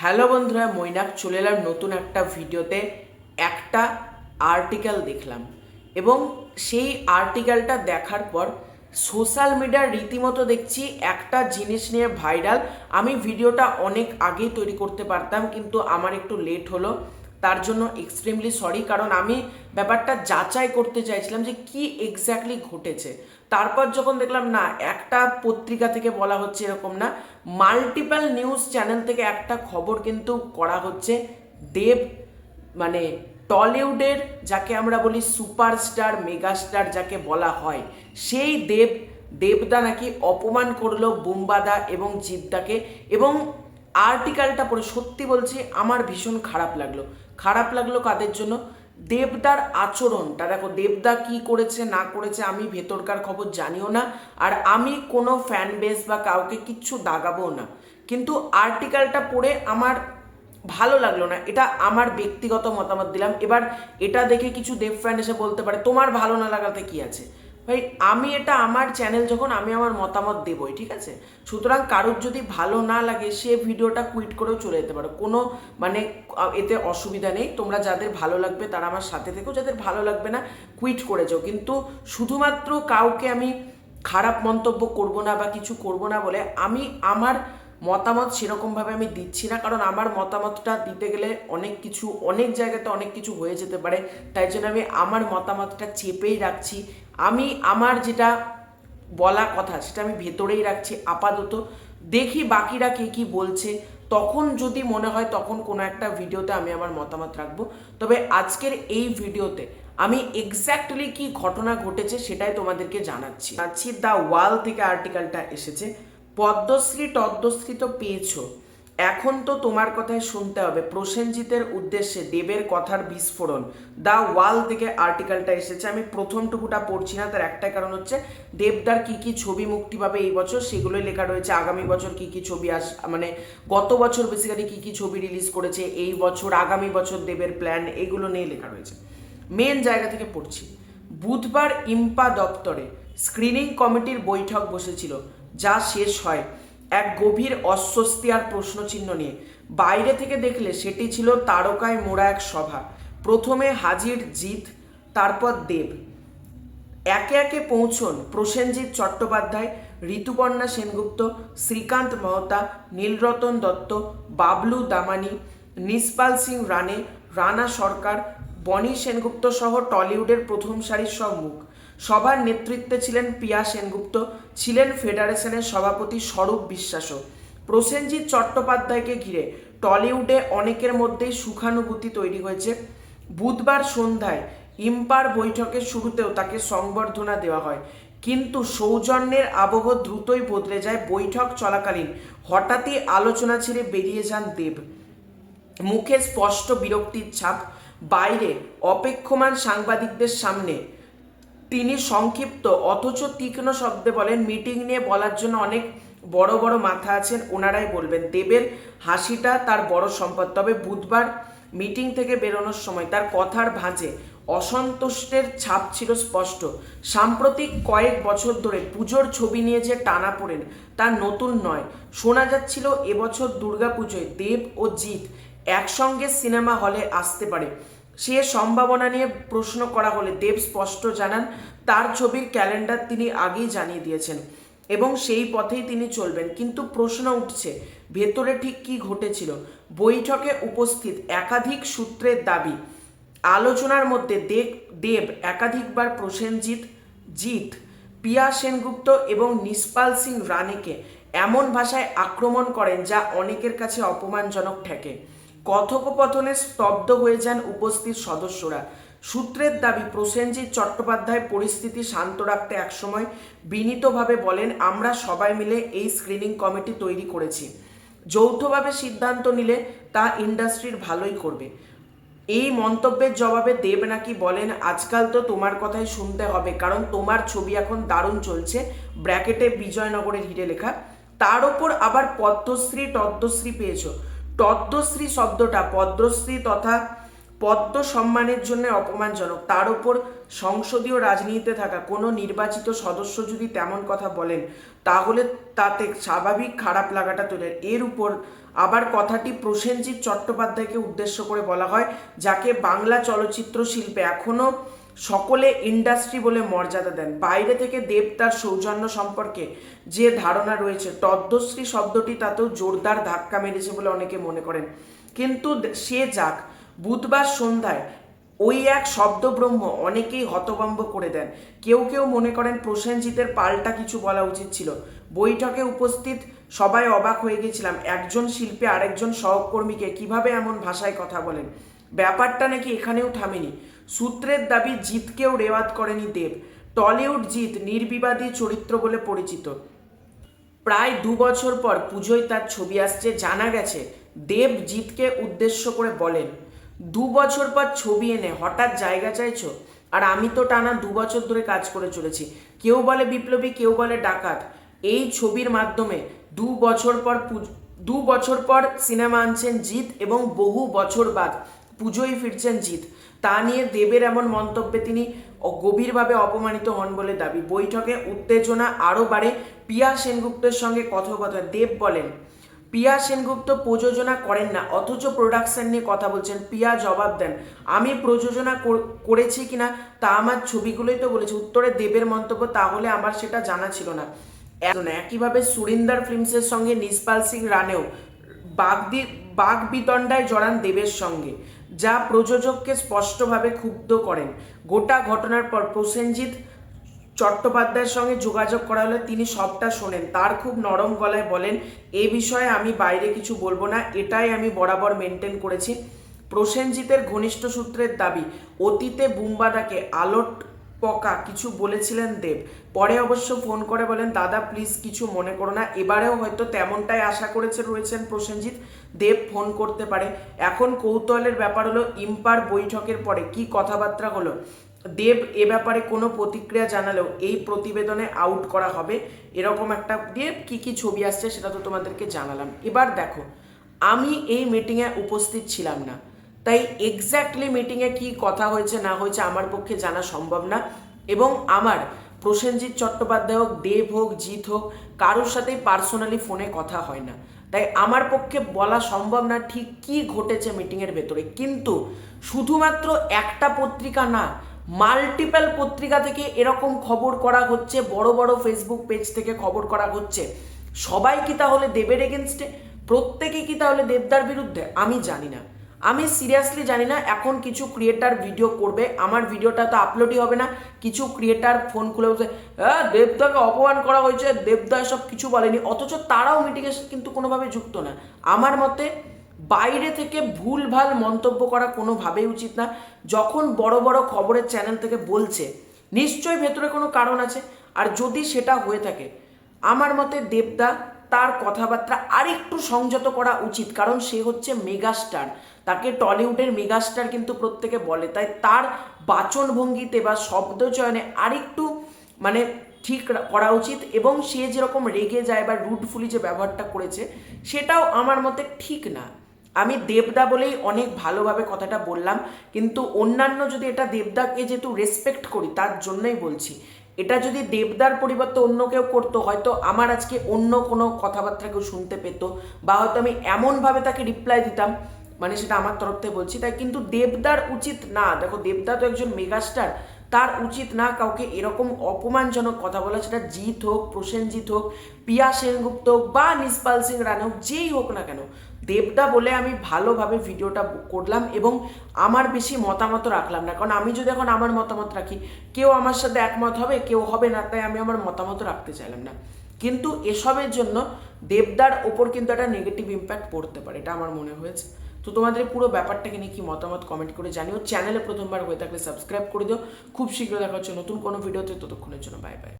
Hello বন্ধুরা, মৈনাক চলে এলাম নতুন একটা ভিডিওতে। একটা আর্টিকেল দেখলাম এবং সেই আর্টিকেলটা দেখার পর সোশ্যাল মিডিয়ার রীতিমতো দেখছি একটা জিনিস নিয়ে ভাইরাল। আমি ভিডিওটা অনেক আগেই তৈরি করতে পারতাম, কিন্তু আমার একটু লেট হলো, তার জন্য এক্সট্রিমলি সরি। কারণ আমি ব্যাপারটা যাচাই করতে চাইছিলাম যে কি এক্স্যাক্টলি ঘটেছে। তারপর যখন দেখলাম না, একটা পত্রিকা থেকে বলা হচ্ছে এরকম না, মাল্টিপল নিউজ চ্যানেল থেকে একটা খবর কিন্তু করা হচ্ছে। দেব মানে টলিউডের যাকে আমরা বলি সুপারস্টার মেগাস্টার যাকে বলা হয়, সেই দেবদা নাকি অপমান করলো বুম্বাদা এবং জিদ্দাকে। এবং আর্টিকেলটা পড়ে সত্যি বলছি আমার ভীষণ খারাপ লাগলো কাদের জন্য? দেবদার আচরণটা দেখো, দেবদা কি করেছে না করেছে আমি ভেতরকার খবর জানিও না, আর আমি কোনো ফ্যান বেস বা কাউকে কিচ্ছু দাগাবো না, কিন্তু আর্টিকেলটা পড়ে আমার ভালো লাগলো না। এটা আমার ব্যক্তিগত মতামত দিলাম। এবার এটা দেখে কিছু দেব ফ্যান এসে বলতে পারে তোমার ভালো না লাগাতে কি আছে ভাই, আমি এটা আমার চ্যানেল, যখন আমি আমার মতামত দেবই, ঠিক আছে? সুতরাং কারোর যদি ভালো না লাগে সে ভিডিওটা কুইট করেও চলে যেতে পারো, কোনো মানে এতে অসুবিধা নেই। তোমরা যাদের ভালো লাগবে তারা আমার সাথে থেকেও, যাদের ভালো লাগবে না কুইট করে যাও। কিন্তু শুধুমাত্র কাউকে আমি খারাপ মন্তব্য করব না বা কিছু করব না বলে আমি আমার মতামত সেরকমভাবে আমি দিচ্ছি না, কারণ আমার মতামতটা দিতে গেলে অনেক জায়গাতে অনেক কিছু হয়ে যেতে পারে। তাই জন্য আমি আমার মতামতটা চেপেই রাখছি। আমি আমার যেটা বলা কথা সেটা আমি ভেতরেই রাখছি আপাতত। দেখি বাকিরা কে কি বলছে, তখন যদি মনে হয় তখন কোনো একটা ভিডিওতে আমি আমার মতামত রাখবো। তবে আজকের এই ভিডিওতে আমি এক্স্যাক্টলি কি ঘটনা ঘটেছে সেটাই তোমাদেরকে জানাচ্ছি। দ্য ওয়াল থেকে আর্টিকেলটা এসেছে। পদ্মশ্রী তো পেয়েছো, এখন তো তোমার কথাই শুনতে হবে। প্রসেনজিতের উদ্দেশ্যে দেবের কথার বিস্ফোরণ। দ্য ওয়াল থেকে আর্টিকেলটা এসেছে। আমি প্রথম টুকুটা পড়ছি না, তার একটাই কারণ হচ্ছে দেবদার কি কি ছবি মুক্তি পাবে এই বছর সেগুলোই লেখা রয়েছে। আগামী বছর কি কি ছবি মানে গত বছর বেসিক্যালি কি কি ছবি রিলিজ করেছে এই বছর, আগামী বছর দেবের প্ল্যান, এগুলো নিয়ে লেখা রয়েছে। মেন জায়গা থেকে পড়ছি। বুধবার ইম্পা দপ্তরে স্ক্রিনিং কমিটির বৈঠক বসেছিল, যা শেষ হয় এক গভীর অস্বস্তি আর প্রশ্নচিহ্ন নিয়ে। বাইরে থেকে দেখলে সেটি ছিল তারকায় মোড়া এক সভা। প্রথমে হাজির জিৎ, তারপর দেব। একে একে পৌঁছন প্রসেনজিৎ চট্টোপাধ্যায়, ঋতুপর্ণা সেনগুপ্ত, শ্রীকান্ত মহতা, নীলরতন দত্ত, বাবলু দামানি, নিসপাল সিং রানে, রানা সরকার, বনি সেনগুপ্ত সহ টলিউডের প্রথম সারির সব মুখ। সভার নেতৃত্বে ছিলেন পিয়া সেনগুপ্ত, ছিলেন ফেডারেশনের সভাপতি স্বরূপ বিশ্বাসও। প্রসেনজিৎ চট্টোপাধ্যায়কে ঘিরে টলিউডে অনেকের মধ্যেই সুখানুভূতি তৈরি হয়েছে। বুধবার সন্ধ্যায় ইম্পার বৈঠকের শুরুতেও তাকে সংবর্ধনা দেওয়া হয়, কিন্তু সৌজন্যের আবহ দ্রুতই বদলে যায়। বৈঠক চলাকালীন হঠাৎই আলোচনা ছেড়ে বেরিয়ে যান দেব। মুখে স্পষ্ট বিরক্তির ছাপ। বাইরে অপেক্ষমান সাংবাদিকদের সামনে তিনি সংক্ষিপ্ত অথচ তীক্ষ্ণ শব্দে বলেন, মিটিং নিয়ে বলার জন্য অনেক বড় বড় মাথা আছেন, ওনারাই বলবেন। দেবের হাসিটা তার বড় সম্পদ। তবে বুধবার মিটিং থেকে বেরোনোর সময় তার কথার ভাঁজে অসন্তুষ্টের ছাপ ছিল স্পষ্ট। সাম্প্রতিক কয়েক বছর ধরে পুজোর ছবি নিয়ে যে টানা পড়েন তা নতুন নয়। শোনা যাচ্ছিল এবছর দুর্গাপুজোয় দেব ও জিৎ একসঙ্গে সিনেমা হলে আসতে পারে। সে সম্ভাবনা নিয়ে প্রশ্ন করা হলে দেব স্পষ্ট জানান তার ছবির ক্যালেন্ডার তিনি আগেই জানিয়ে দিয়েছেন এবং সেই পথেই তিনি চলবেন। কিন্তু প্রশ্ন উঠছে ভেতরে ঠিক কী ঘটেছিল। বৈঠকে উপস্থিত একাধিক সূত্রের দাবি, আলোচনার মধ্যে দেব একাধিকবার প্রসেনজিৎ, জিৎ, পিয়া সেনগুপ্ত এবং নিসপাল সিং রানেকে এমন ভাষায় আক্রমণ করেন যা অনেকের কাছে অপমানজনক ঠেকে। কথোপকথনে স্তব্ধ হয়ে যান উপস্থিত সদস্যরা। সূত্রের দাবি, প্রসেনজিৎ চট্টোপাধ্যায় পরিস্থিতি শান্ত রাখতে একসময় বিনীতভাবে বলেন, আমরা সবাই মিলে এই স্ক্রিনিং কমিটি তৈরি করেছি, যৌথভাবে সিদ্ধান্ত নিলে তা ইন্ডাস্ট্রির ভালোই করবে। এই মন্তব্যের জবাবে দেব নাকি বলেন, আজকাল তো তোমার কথাই শুনতে হবে, কারণ তোমার ছবি এখন দারুণ চলছে, ব্র্যাকেটে বিজয়নগরের হিরে লেখা। তার ওপর আবার টদ্মশ্রী পেয়েছ। টদ্মশ্রী শব্দটা পদ্মশ্রী তথা পদ্ম সম্মানের জন্য অপমানজনক। তার উপর সংসদীয় রাজনীতিতে থাকা কোনো নির্বাচিত সদস্য যদি তেমন কথা বলেন তাহলে তাতে স্বাভাবিক খারাপ লাগাটা তোলে। এর উপর আবার কথাটি প্রসেনজিৎ চট্টোপাধ্যায়কে উদ্দেশ্য করে বলা হয়, যাকে বাংলা চলচ্চিত্র শিল্পে এখনো সকলে ইন্ডাস্ট্রি বলে মর্যাদা দেন। বাইরে থেকে দেব তার সৌজন্য সম্পর্কে যে ধারণা রয়েছে, তদ্দশ্রী শব্দটি তাতেও জোরদার ধাক্কা মেরেছে বলে অনেকে মনে করেন। কিন্তু সে যাক, বুধবার সন্ধ্যায় ওই এক শব্দব্রহ্ম অনেকেই হতভম্ব করে দেন। কেউ কেউ মনে করেন প্রসেনজিতের পাল্টা কিছু বলা উচিত ছিল। বৈঠকে উপস্থিত সবাই অবাক হয়ে গেছিলাম, একজন শিল্পী আরেকজন সহকর্মীকে কিভাবে এমন ভাষায় কথা বলেন। ব্যাপারটা নাকি এখানেও থামেনি। সূত্রের দাবি, জিতকেও রেওয়াত করেনি দেব। টলিউড জিত নির্বিবাদী চরিত্র বলে পরিচিত। প্রায় 2 বছর পর পুজোয় তার ছবি আসছে। জানা গেছে দেব জিতকে উদ্দেশ্য করে বলেন, 2 বছর পর ছবি এনে হঠাৎ জায়গা চাইছো? আর আমি তো টানা 2 বছর ধরে কাজ করে চলেছি। কেউ বলে বিপ্লবী, কেউ বলে ডাকাত। এই ছবির মাধ্যমে 2 বছর পর সিনেমা আনছেন জিৎ এবং বহু বছর বাদ পুজোয় ফিরছেন জিৎ। তা নিয়ে দেবের এমন মন্তব্যে তিনি গভীরভাবে অপমানিত হন বলে দাবি। বৈঠকে উত্তেজনা আরও বাড়ে পিয়া সেনগুপ্তের সঙ্গে কথোপকথন। দেব বলেন, পিয়া সেনগুপ্ত প্রযোজনা করেন না, অথচ প্রোডাকশন নিয়ে কথা বলছেন। পিয়া জবাব দেন, আমি প্রযোজনা করেছি কিনা তা আমার ছবিগুলোই তো বলেছি। উত্তরে দেবের মন্তব্য, তাহলে আমার সেটা জানা ছিল না। একইভাবে সুরিন্দর ফিল্মসের সঙ্গে নিসপাল সিং রানেও বাগবিতণ্ডায় জড়ান দেবের সঙ্গে, যা প্রযোজককে স্পষ্টভাবে ক্ষুব্ধ করেন। গোটা ঘটনার পর প্রসেনজিৎ চট্টোপাধ্যায়ের সঙ্গে যোগাযোগ করা হলে তিনি সবটা শোনেন। তার খুব নরম গলায় বলেন, এ বিষয়ে আমি বাইরে কিছু বলবো না, এটাই আমি বরাবর মেনটেন করেছি। প্রসেনজিতের ঘনিষ্ঠ সূত্রের দাবি, অতীতে বুম্বাদাকে আলোট পকা কিছু বলেছিলেন দেব। পরে অবশ্য ফোন করে বলেন, দাদা প্লিজ কিছু মনে করো না। এবারেও হয়তো তেমনটাই আশা রয়েছেন প্রসেনজিৎ। দেব ফোন করতে পারে। এখন কৌতূহলের ব্যাপার হলো, ইম্পার বৈঠকের পরে কি কথাবার্তা হলো। দেব এ ব্যাপারে কোনো প্রতিক্রিয়া জানালেও এই প্রতিবেদনে আউট করা হবে এরকম একটা। দেব কি ছবি আসছে সেটা তো তোমাদেরকে জানালাম। এবার দেখো, আমি এই মিটিংয়ে উপস্থিত ছিলাম না, তাই এক্স্যাক্টলি মিটিংয়ে কি কথা হয়েছে না হয়েছে আমার পক্ষে জানা সম্ভব না। এবং আমার প্রসেনজিৎ চট্টোপাধ্যায় হোক, দেব হোক, জিৎ হোক, কারোর সাথেই পার্সোনালি ফোনে কথা হয় না, তাই আমার পক্ষে বলা সম্ভব না ঠিক কি ঘটেছে মিটিংয়ের ভেতরে। কিন্তু শুধুমাত্র একটা পত্রিকা না, মাল্টিপল পত্রিকা থেকে এরকম খবর করা হচ্ছে, বড় বড় ফেসবুক পেজ থেকে খবর করা হচ্ছে। সবাই কি তাহলে দেবের এগেনস্টে? প্রত্যেকে কি তাহলে দেবদার বিরুদ্ধে? আমি জানি না, আমি সিরিয়াসলি জানি না। এখন কিছু ক্রিয়েটার ভিডিও করবে, আমার ভিডিওটা তো আপলোডই হবে না। কিছু ক্রিয়েটার ফোন খুলে বলছে, হ্যাঁ দেবদাকে অপমান করা হয়েছে, দেবদা সব কিছু বলেনি, অথচ তারাও মিটিংয়ে কিন্তু কোনোভাবে যুক্ত না। আমার মতে বাইরে থেকে ভুলভাল মন্তব্য করা কোনোভাবেই উচিত না। যখন বড় বড় খবরের চ্যানেল থেকে বলছে, নিশ্চয়ই ভেতরে কোনো কারণ আছে। আর যদি সেটা হয়ে থাকে, আমার মতে দেবদা তার কথাবার্তা আরেকটু সংযত করা উচিত, কারণ সে হচ্ছে মেগাস্টার। তাকে টলিউডের মেগাস্টার কিন্তু প্রত্যেকে বলে, তাই তার বাচনভঙ্গিতে বা শব্দচয়নে আরেকটু ঠিক করা উচিত। এবং সে যেরকম রেগে যায় বা রুডফুলি যে ব্যবহারটা করেছে, সেটাও আমার মতে ঠিক না। আমি দেবদা বলেই অনেক ভালোভাবে কথাটা বললাম, কিন্তু অন্যান্য যদি এটা দেবদাকে যেহেতু রেসপেক্ট করি তার জন্যই বলছি। এটা যদি দেবদার পরিবর্তে অন্য কেউ করতো, হয়তো আমার আজকে অন্য কোনো কথাবার্তা কেউ শুনতে পেতো, বা হয়তো আমি এমনভাবে তাকে রিপ্লাই দিতাম, সেটা আমার তরফ থেকে বলছি। তাই কিন্তু দেবদার উচিত না। দেখো, দেবদা তো একজন মেগাস্টার, তার উচিত না কাউকে এরকম অপমানজনক কথা বলা। সেটা জিৎ হোক, প্রসেনজিৎ হোক, পিয়া সেনগুপ্ত হোক বা নিসপাল সিং রানা হোক, যেই হোক না কেন, দেবদা বলে আমি ভালোভাবে ভিডিওটা করলাম এবং আমার বেশি মতামত রাখলাম না। কারণ আমি যদি এখন আমার মতামত রাখি, কেউ আমার সাথে একমত হবে, কেউ হবে না, তাই আমি আমার মতামত রাখতে চাইলাম না। কিন্তু এসবের জন্য দেবদার ওপর কিন্তু একটা নেগেটিভ ইম্প্যাক্ট পড়তে পারে, এটা আমার মনে হয়েছে। তো তোমাদের পুরো ব্যাপারটাকে নিয়ে কি মতামত কমেন্ট করে জানিও। চ্যানেলে প্রথমবার হয়ে থাকলে সাবস্ক্রাইব করে দিও। খুব শীঘ্র দেখা হচ্ছে নতুন কোনো ভিডিওতে, ততক্ষণের জন্য বাই বাই।